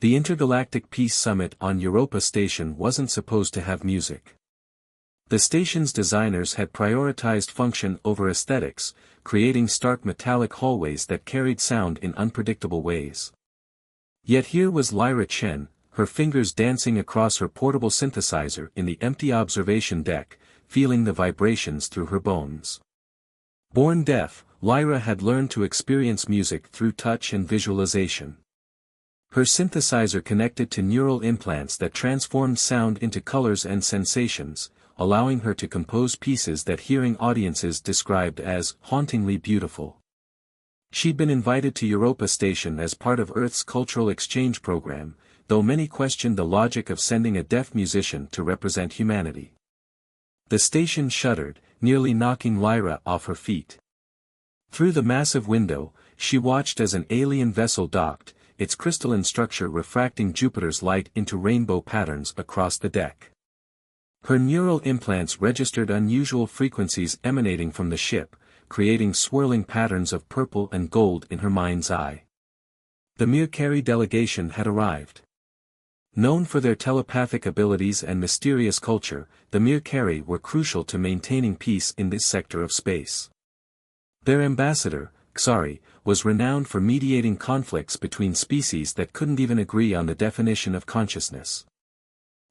The Intergalactic Peace Summit on Europa Station wasn't supposed to have music. The station's designers had prioritized function over aesthetics, creating stark metallic hallways that carried sound in unpredictable ways. Yet here was Lyra Chen, her fingers dancing across her portable synthesizer in the empty observation deck, feeling the vibrations through her bones. Born deaf, Lyra had learned to experience music through touch and visualization. Her synthesizer connected to neural implants that transformed sound into colors and sensations, allowing her to compose pieces that hearing audiences described as hauntingly beautiful. She'd been invited to Europa Station as part of Earth's cultural exchange program, though many questioned the logic of sending a deaf musician to represent humanity. The station shuddered, nearly knocking Lyra off her feet. Through the massive window, she watched as an alien vessel docked, its crystalline structure refracting Jupiter's light into rainbow patterns across the deck. Her neural implants registered unusual frequencies emanating from the ship, creating swirling patterns of purple and gold in her mind's eye. The Mirkari delegation had arrived. Known for their telepathic abilities and mysterious culture, the Mirkari were crucial to maintaining peace in this sector of space. Their ambassador, Xari, was renowned for mediating conflicts between species that couldn't even agree on the definition of consciousness.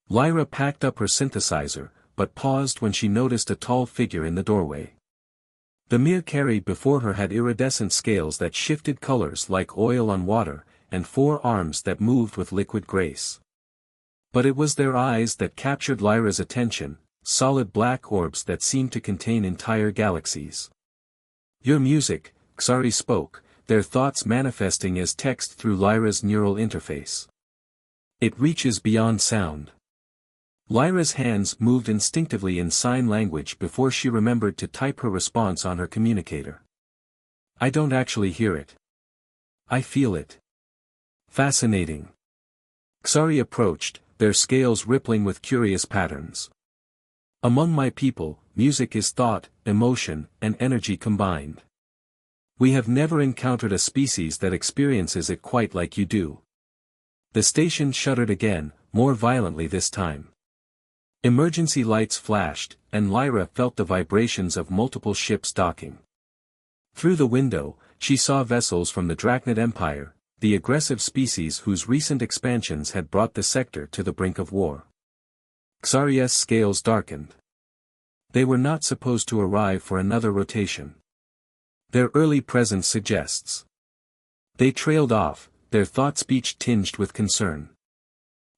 Lyra packed up her synthesizer, but paused when she noticed a tall figure in the doorway. The Mirkari before her had iridescent scales that shifted colors like oil on water, and 4 arms that moved with liquid grace. But it was their eyes that captured Lyra's attention, solid black orbs that seemed to contain entire galaxies. "Your music," Xari spoke, their thoughts manifesting as text through Lyra's neural interface. "It reaches beyond sound." Lyra's hands moved instinctively in sign language before she remembered to type her response on her communicator. "I don't actually hear it. I feel it." "Fascinating." Xari approached, their scales rippling with curious patterns. "Among my people, music is thought, emotion, and energy combined. We have never encountered a species that experiences it quite like you do." The station shuddered again, more violently this time. Emergency lights flashed, and Lyra felt the vibrations of multiple ships docking. Through the window, she saw vessels from the Drachnid Empire, the aggressive species whose recent expansions had brought the sector to the brink of war. Xari's scales darkened. They were not supposed to arrive for another rotation. Their early presence suggests. They trailed off, their thought-speech tinged with concern.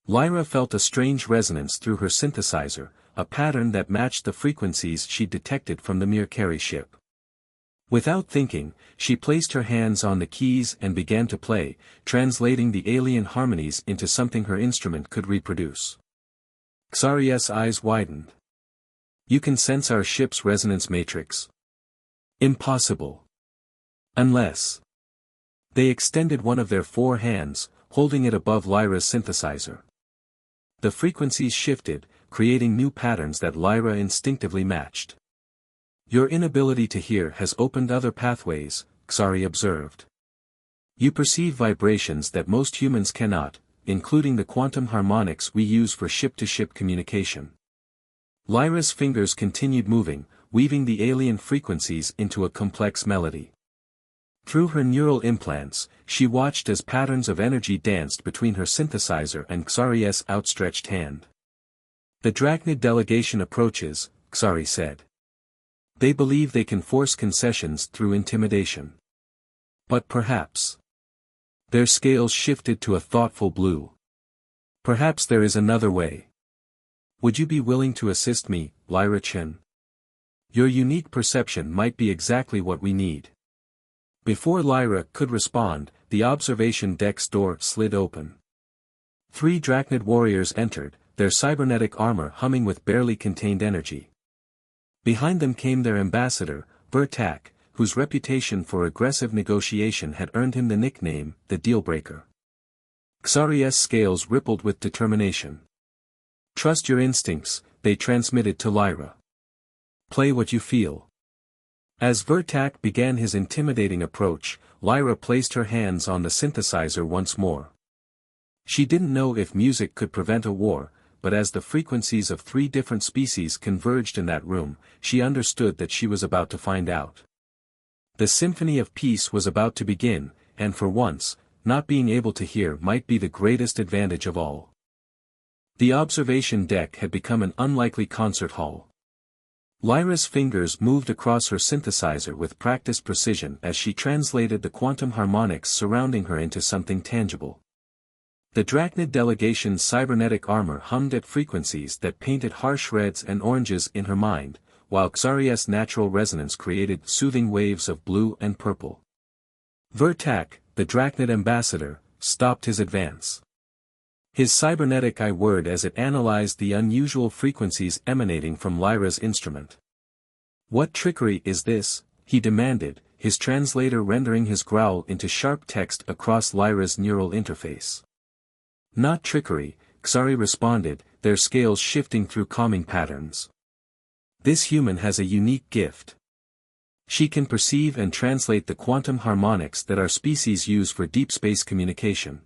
Lyra felt a strange resonance through her synthesizer, a pattern that matched the frequencies she detected from the Mirkari ship. Without thinking, she placed her hands on the keys and began to play, translating the alien harmonies into something her instrument could reproduce. Xari's eyes widened. "You can sense our ship's resonance matrix?" "Impossible. Unless..." They extended one of their 4 hands, holding it above Lyra's synthesizer. The frequencies shifted, creating new patterns that Lyra instinctively matched. "Your inability to hear has opened other pathways," Xari observed. "You perceive vibrations that most humans cannot, including the quantum harmonics we use for ship-to-ship communication." Lyra's fingers continued moving, weaving the alien frequencies into a complex melody. Through her neural implants, she watched as patterns of energy danced between her synthesizer and Xari's outstretched hand. "The Drachnid delegation approaches," Xari said. "They believe they can force concessions through intimidation. But perhaps..." Their scales shifted to a thoughtful blue. "Perhaps there is another way. Would you be willing to assist me, Lyra Chen? Your unique perception might be exactly what we need." Before Lyra could respond, the observation deck's door slid open. 3 Drachnid warriors entered, their cybernetic armor humming with barely contained energy. Behind them came their ambassador, Vertak, whose reputation for aggressive negotiation had earned him the nickname, the Dealbreaker. Xari's scales rippled with determination. "Trust your instincts," they transmitted to Lyra. "Play what you feel." As Vertak began his intimidating approach, Lyra placed her hands on the synthesizer once more. She didn't know if music could prevent a war, but as the frequencies of 3 different species converged in that room, she understood that she was about to find out. The symphony of peace was about to begin, and for once, not being able to hear might be the greatest advantage of all. The observation deck had become an unlikely concert hall. Lyra's fingers moved across her synthesizer with practiced precision as she translated the quantum harmonics surrounding her into something tangible. The Drachnid delegation's cybernetic armor hummed at frequencies that painted harsh reds and oranges in her mind, while Xari's natural resonance created soothing waves of blue and purple. Vertak, the Drachnid ambassador, stopped his advance. His cybernetic eye whirred as it analyzed the unusual frequencies emanating from Lyra's instrument. "What trickery is this?" he demanded, his translator rendering his growl into sharp text across Lyra's neural interface. "Not trickery," Xari responded, their scales shifting through calming patterns. "This human has a unique gift. She can perceive and translate the quantum harmonics that our species use for deep space communication."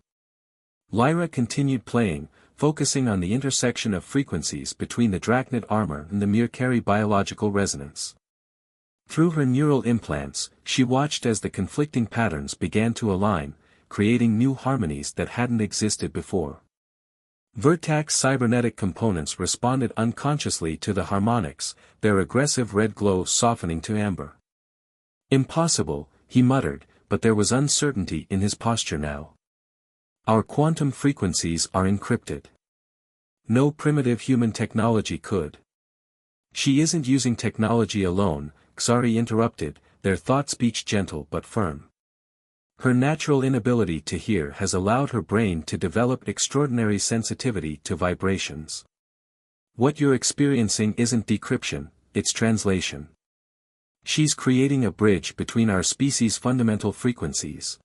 Lyra continued playing, focusing on the intersection of frequencies between the Drachnid armor and the Mirkari biological resonance. Through her neural implants, she watched as the conflicting patterns began to align, creating new harmonies that hadn't existed before. Vertak's cybernetic components responded unconsciously to the harmonics, their aggressive red glow softening to amber. "Impossible," he muttered, but there was uncertainty in his posture now. "Our quantum frequencies are encrypted. No primitive human technology could." "She isn't using technology alone," Xari interrupted, their thought-speech gentle but firm. "Her natural inability to hear has allowed her brain to develop extraordinary sensitivity to vibrations. What you're experiencing isn't decryption, it's translation. She's creating a bridge between our species' fundamental frequencies."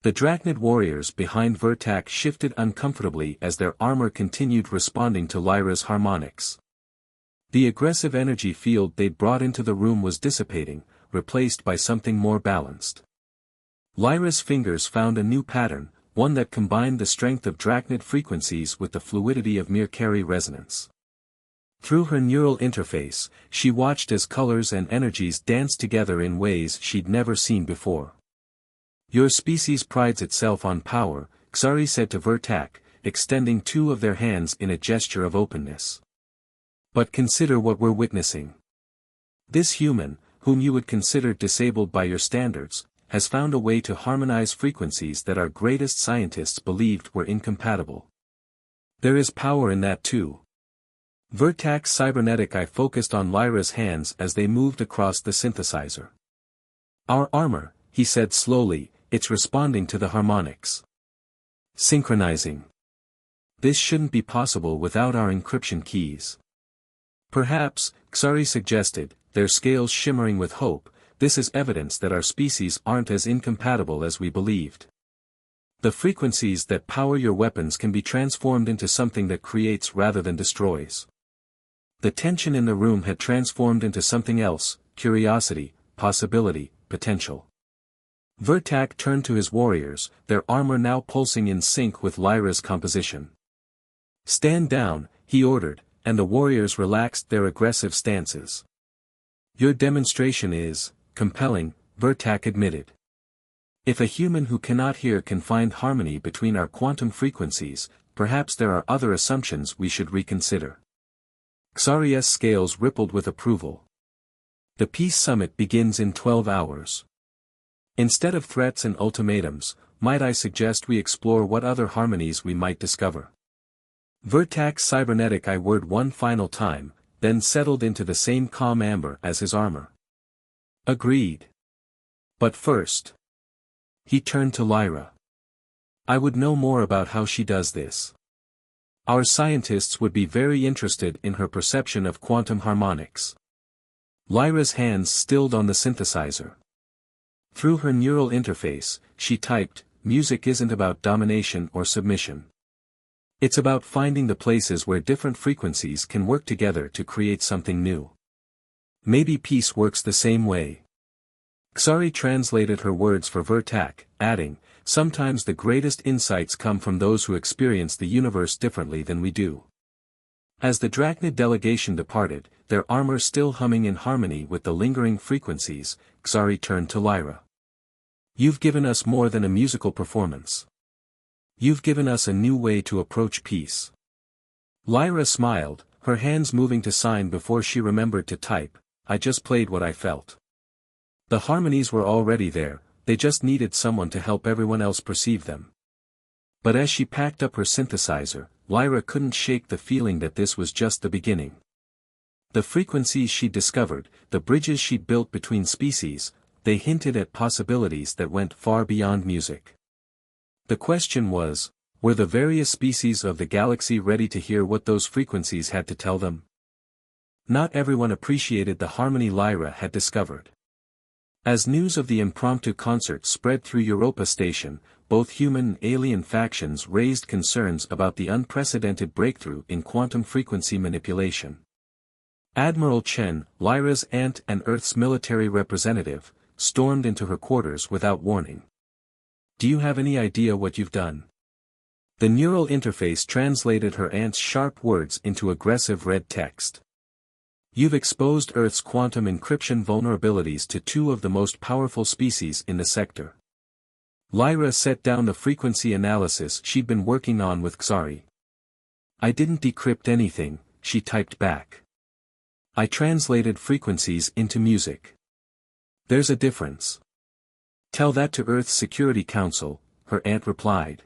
The Drachnid warriors behind Vertak shifted uncomfortably as their armor continued responding to Lyra's harmonics. The aggressive energy field they'd brought into the room was dissipating, replaced by something more balanced. Lyra's fingers found a new pattern, one that combined the strength of Drachnid frequencies with the fluidity of Mirkari resonance. Through her neural interface, she watched as colors and energies danced together in ways she'd never seen before. "Your species prides itself on power," Xari said to Vertak, extending 2 of their hands in a gesture of openness. "But consider what we're witnessing. This human, whom you would consider disabled by your standards, has found a way to harmonize frequencies that our greatest scientists believed were incompatible. There is power in that too." Vertak's cybernetic eye focused on Lyra's hands as they moved across the synthesizer. "Our armor," he said slowly, "it's responding to the harmonics. Synchronizing. This shouldn't be possible without our encryption keys." "Perhaps," Xari suggested, their scales shimmering with hope, "this is evidence that our species aren't as incompatible as we believed. The frequencies that power your weapons can be transformed into something that creates rather than destroys." The tension in the room had transformed into something else: curiosity, possibility, potential. Vertak turned to his warriors, their armor now pulsing in sync with Lyra's composition. "Stand down," he ordered, and the warriors relaxed their aggressive stances. "Your demonstration is compelling," Vertak admitted. "If a human who cannot hear can find harmony between our quantum frequencies, perhaps there are other assumptions we should reconsider." Xari's scales rippled with approval. "The Peace Summit begins in 12 hours. Instead of threats and ultimatums, might I suggest we explore what other harmonies we might discover?" Vertak's cybernetic eye whirred one final time, then settled into the same calm amber as his armor. "Agreed. But first." He turned to Lyra. "I would know more about how she does this. Our scientists would be very interested in her perception of quantum harmonics." Lyra's hands stilled on the synthesizer. Through her neural interface, she typed, "Music isn't about domination or submission. It's about finding the places where different frequencies can work together to create something new. Maybe peace works the same way." Xari translated her words for Vertak, adding, Sometimes the greatest insights come from those who experience the universe differently than we do. As the Drachnid delegation departed, their armor still humming in harmony with the lingering frequencies, Xari turned to Lyra. "You've given us more than a musical performance. You've given us a new way to approach peace." Lyra smiled, her hands moving to sign before she remembered to type, "I just played what I felt." The harmonies were already there, they just needed someone to help everyone else perceive them. But as she packed up her synthesizer, Lyra couldn't shake the feeling that this was just the beginning. The frequencies she'd discovered, the bridges she'd built between species, they hinted at possibilities that went far beyond music. The question was, were the various species of the galaxy ready to hear what those frequencies had to tell them? Not everyone appreciated the harmony Lyra had discovered. As news of the impromptu concert spread through Europa Station, both human and alien factions raised concerns about the unprecedented breakthrough in quantum frequency manipulation. Admiral Chen, Lyra's aunt and Earth's military representative, stormed into her quarters without warning. "Do you have any idea what you've done?" The neural interface translated her aunt's sharp words into aggressive red text. "You've exposed Earth's quantum encryption vulnerabilities to two of the most powerful species in the sector." Lyra set down the frequency analysis she'd been working on with Xari. "I didn't decrypt anything," she typed back. "I translated frequencies into music. There's a difference." "Tell that to Earth's Security Council," her aunt replied.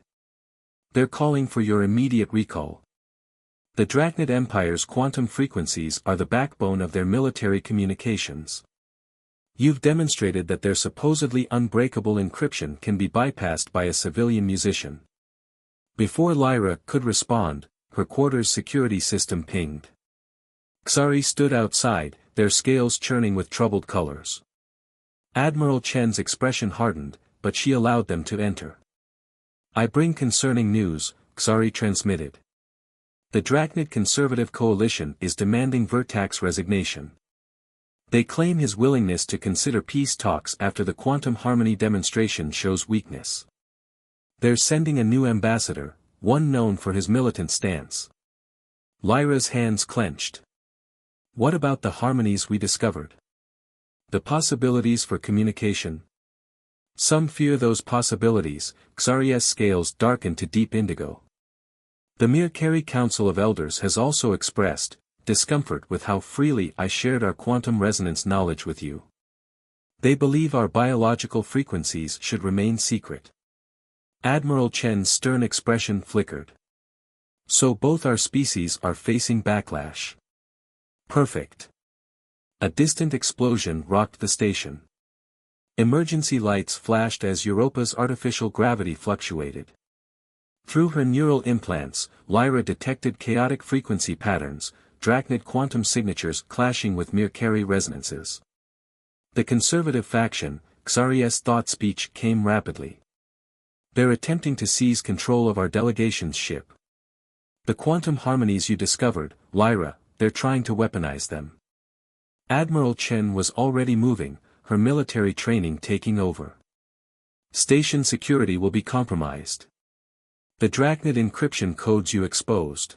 "They're calling for your immediate recall. The Drachnid Empire's quantum frequencies are the backbone of their military communications. You've demonstrated that their supposedly unbreakable encryption can be bypassed by a civilian musician." Before Lyra could respond, her quarters' security system pinged. Xari stood outside, their scales churning with troubled colors. Admiral Chen's expression hardened, but she allowed them to enter. "I bring concerning news," Xari transmitted. "The Drachnid Conservative Coalition is demanding Vertak's resignation. They claim his willingness to consider peace talks after the quantum harmony demonstration shows weakness. They're sending a new ambassador, one known for his militant stance." Lyra's hands clenched. "What about the harmonies we discovered? The possibilities for communication?" "Some fear those possibilities," Xari's scales darkened to deep indigo. "The Mirkeri Council of Elders has also expressed discomfort with how freely I shared our quantum resonance knowledge with you. They believe our biological frequencies should remain secret." Admiral Chen's stern expression flickered. "So both our species are facing backlash." "Perfect." A distant explosion rocked the station. Emergency lights flashed as Europa's artificial gravity fluctuated. Through her neural implants, Lyra detected chaotic frequency patterns, Drachnid quantum signatures clashing with Mirkeri resonances. The conservative faction, Xari's thought speech came rapidly. "They're attempting to seize control of our delegation's ship. The quantum harmonies you discovered, Lyra, they're trying to weaponize them." Admiral Chen was already moving, her military training taking over. "Station security will be compromised. The Drachnid encryption codes you exposed."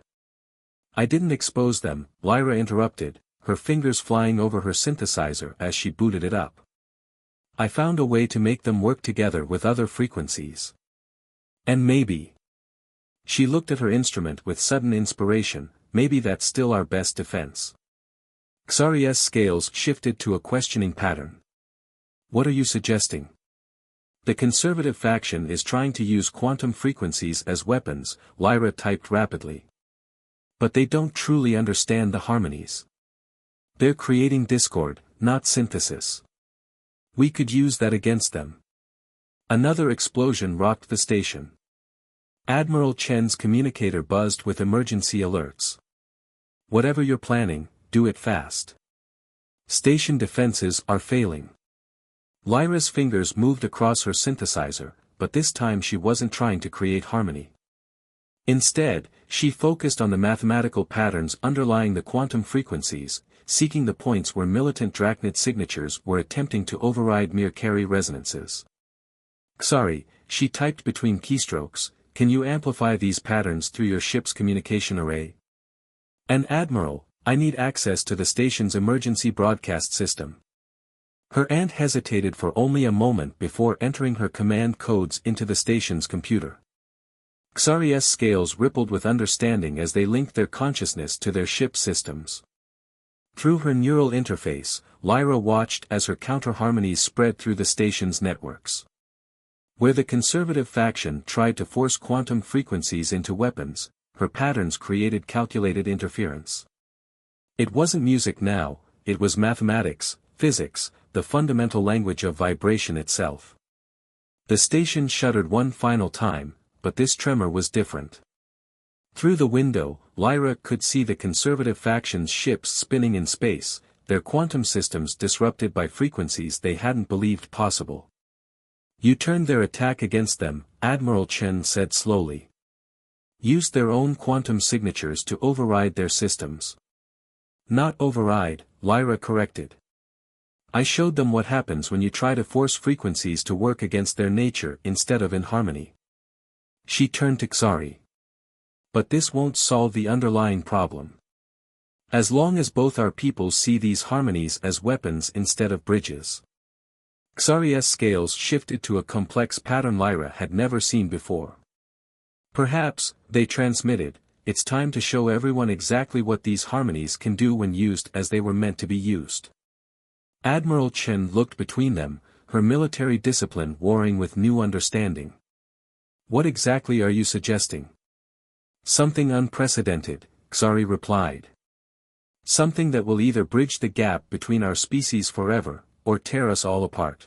"I didn't expose them," Lyra interrupted, her fingers flying over her synthesizer as she booted it up. "I found a way to make them work together with other frequencies. And maybe..." She looked at her instrument with sudden inspiration, "maybe that's still our best defense." Xari's scales shifted to a questioning pattern. "What are you suggesting?" "The conservative faction is trying to use quantum frequencies as weapons," Lyra typed rapidly. "But they don't truly understand the harmonies. They're creating discord, not synthesis. We could use that against them." Another explosion rocked the station. Admiral Chen's communicator buzzed with emergency alerts. "Whatever you're planning, do it fast. Station defenses are failing." Lyra's fingers moved across her synthesizer, but this time she wasn't trying to create harmony. Instead, she focused on the mathematical patterns underlying the quantum frequencies, seeking the points where militant Drachnid signatures were attempting to override Mirkeri resonances. "Xari, she typed between keystrokes, "Can you amplify these patterns through your ship's communication array?" "An admiral, I need access to the station's emergency broadcast system." Her aunt hesitated for only a moment before entering her command codes into the station's computer. Xari's scales rippled with understanding as they linked their consciousness to their ship's systems. Through her neural interface, Lyra watched as her counter-harmonies spread through the station's networks. Where the conservative faction tried to force quantum frequencies into weapons, her patterns created calculated interference. It wasn't music now, it was mathematics, physics, the fundamental language of vibration itself. The station shuddered one final time, but this tremor was different. Through the window, Lyra could see the conservative faction's ships spinning in space, their quantum systems disrupted by frequencies they hadn't believed possible. "You turned their attack against them," Admiral Chen said slowly. "Used their own quantum signatures to override their systems." "Not override," Lyra corrected. "I showed them what happens when you try to force frequencies to work against their nature instead of in harmony." She turned to Xari. "But this won't solve the underlying problem. As long as both our peoples see these harmonies as weapons instead of bridges." Xari's scales shifted to a complex pattern Lyra had never seen before. "Perhaps," they transmitted, "it's time to show everyone exactly what these harmonies can do when used as they were meant to be used." Admiral Chen looked between them, her military discipline warring with new understanding. "What exactly are you suggesting?" "Something unprecedented," Xari replied. "Something that will either bridge the gap between our species forever, or tear us all apart."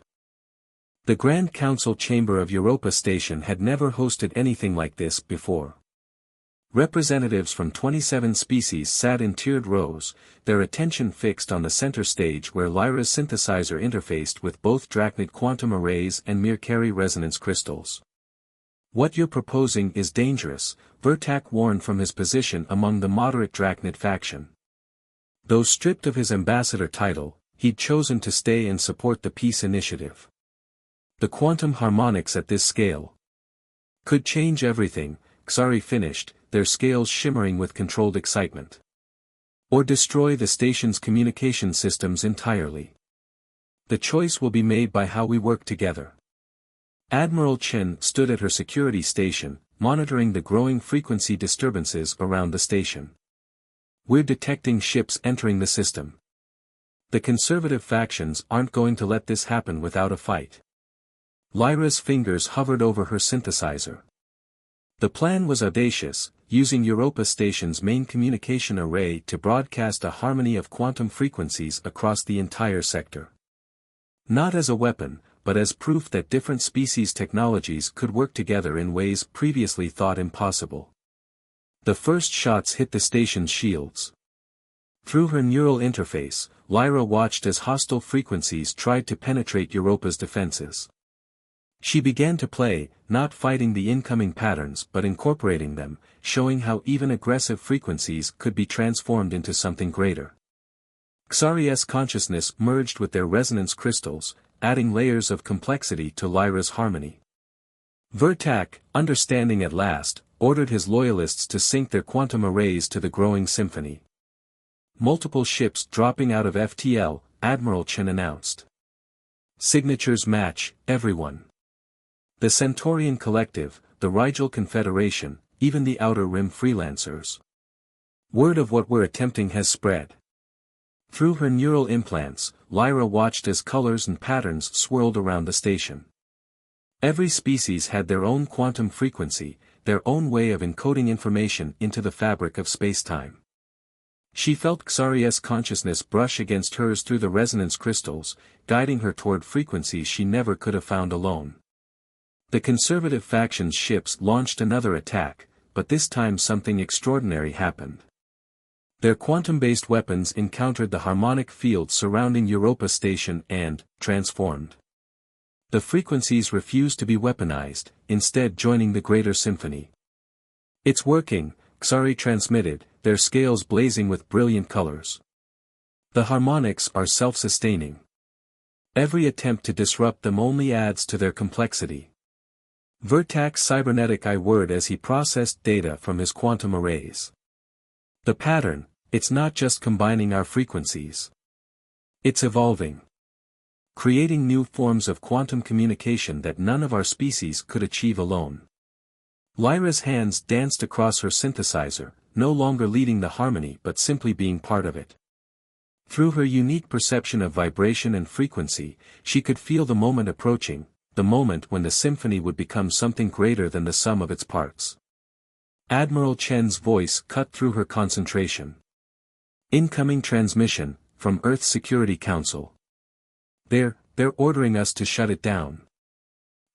The Grand Council chamber of Europa Station had never hosted anything like this before. Representatives from 27 species sat in tiered rows, their attention fixed on the center stage where Lyra's synthesizer interfaced with both Drachnid quantum arrays and Mercari resonance crystals. "What you're proposing is dangerous," Vertak warned from his position among the moderate Drachnid faction. Though stripped of his ambassador title, he'd chosen to stay and support the peace initiative. The quantum harmonics at this scale could change everything, Xari finished, their scales shimmering with controlled excitement. "Or destroy the station's communication systems entirely. The choice will be made by how we work together." Admiral Chen stood at her security station, monitoring the growing frequency disturbances around the station. "We're detecting ships entering the system. The conservative factions aren't going to let this happen without a fight." Lyra's fingers hovered over her synthesizer. The plan was audacious, using Europa Station's main communication array to broadcast a harmony of quantum frequencies across the entire sector. Not as a weapon, but as proof that different species technologies could work together in ways previously thought impossible. The first shots hit the station's shields. Through her neural interface, Lyra watched as hostile frequencies tried to penetrate Europa's defenses. She began to play, not fighting the incoming patterns but incorporating them, showing how even aggressive frequencies could be transformed into something greater. Xari's consciousness merged with their resonance crystals, adding layers of complexity to Lyra's harmony. Vertak, understanding at last, ordered his loyalists to sync their quantum arrays to the growing symphony. "Multiple ships dropping out of FTL," Admiral Chen announced. "Signatures match, everyone. The Centaurian Collective, the Rigel Confederation, even the Outer Rim freelancers. Word of what we're attempting has spread." Through her neural implants, Lyra watched as colors and patterns swirled around the station. Every species had their own quantum frequency, their own way of encoding information into the fabric of spacetime. She felt Xari's consciousness brush against hers through the resonance crystals, guiding her toward frequencies she never could have found alone. The conservative faction's ships launched another attack, but this time something extraordinary happened. Their quantum-based weapons encountered the harmonic field surrounding Europa Station and, transformed. The frequencies refused to be weaponized, instead joining the greater symphony. "It's working," Xari transmitted, their scales blazing with brilliant colors. "The harmonics are self-sustaining. Every attempt to disrupt them only adds to their complexity." Vertax cybernetic I word as he processed data from his quantum arrays. The pattern, it's not just combining our frequencies. It's evolving. Creating new forms of quantum communication that none of our species could achieve alone. Lyra's hands danced across her synthesizer, no longer leading the harmony but simply being part of it. Through her unique perception of vibration and frequency, she could feel the moment approaching, the moment when the symphony would become something greater than the sum of its parts. Admiral Chen's voice cut through her concentration. Incoming transmission, from Earth's Security Council. They're ordering us to shut it down.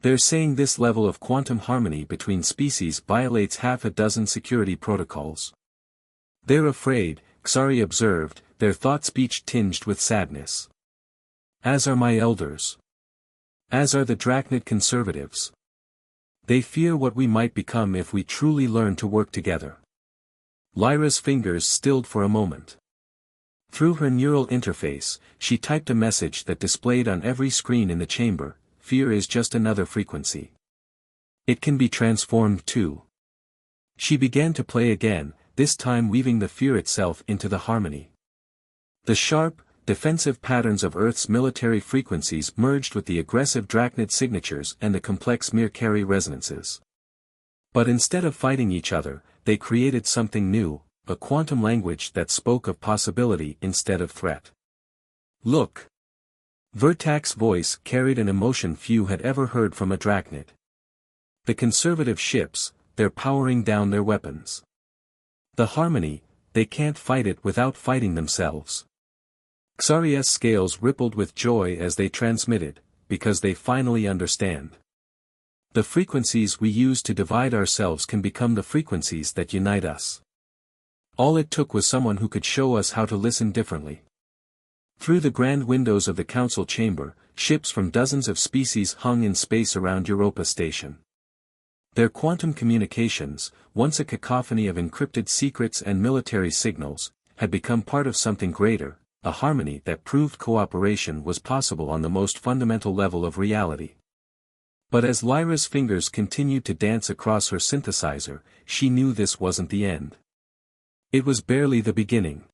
They're saying this level of quantum harmony between species violates half a dozen security protocols. They're afraid, Xari observed, their thought-speech tinged with sadness. As are my elders. As are the Drachnid conservatives. They fear what we might become if we truly learn to work together. Lyra's fingers stilled for a moment. Through her neural interface, she typed a message that displayed on every screen in the chamber: fear is just another frequency. It can be transformed too. She began to play again, this time weaving the fear itself into the harmony. The sharp, defensive patterns of Earth's military frequencies merged with the aggressive Drachnid signatures and the complex Mirkari resonances. But instead of fighting each other, they created something new, a quantum language that spoke of possibility instead of threat. Look! Vertax's voice carried an emotion few had ever heard from a Drachnid. The conservative ships, they're powering down their weapons. The harmony, they can't fight it without fighting themselves. Xari's scales rippled with joy as they transmitted, because they finally understand. The frequencies we use to divide ourselves can become the frequencies that unite us. All it took was someone who could show us how to listen differently. Through the grand windows of the council chamber, ships from dozens of species hung in space around Europa Station. Their quantum communications, once a cacophony of encrypted secrets and military signals, had become part of something greater, a harmony that proved cooperation was possible on the most fundamental level of reality. But as Lyra's fingers continued to dance across her synthesizer, she knew this wasn't the end. It was barely the beginning.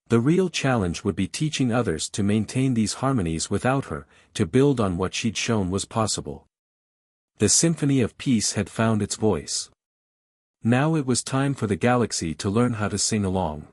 The real challenge would be teaching others to maintain these harmonies without her, to build on what she'd shown was possible. The symphony of peace had found its voice. Now it was time for the galaxy to learn how to sing along.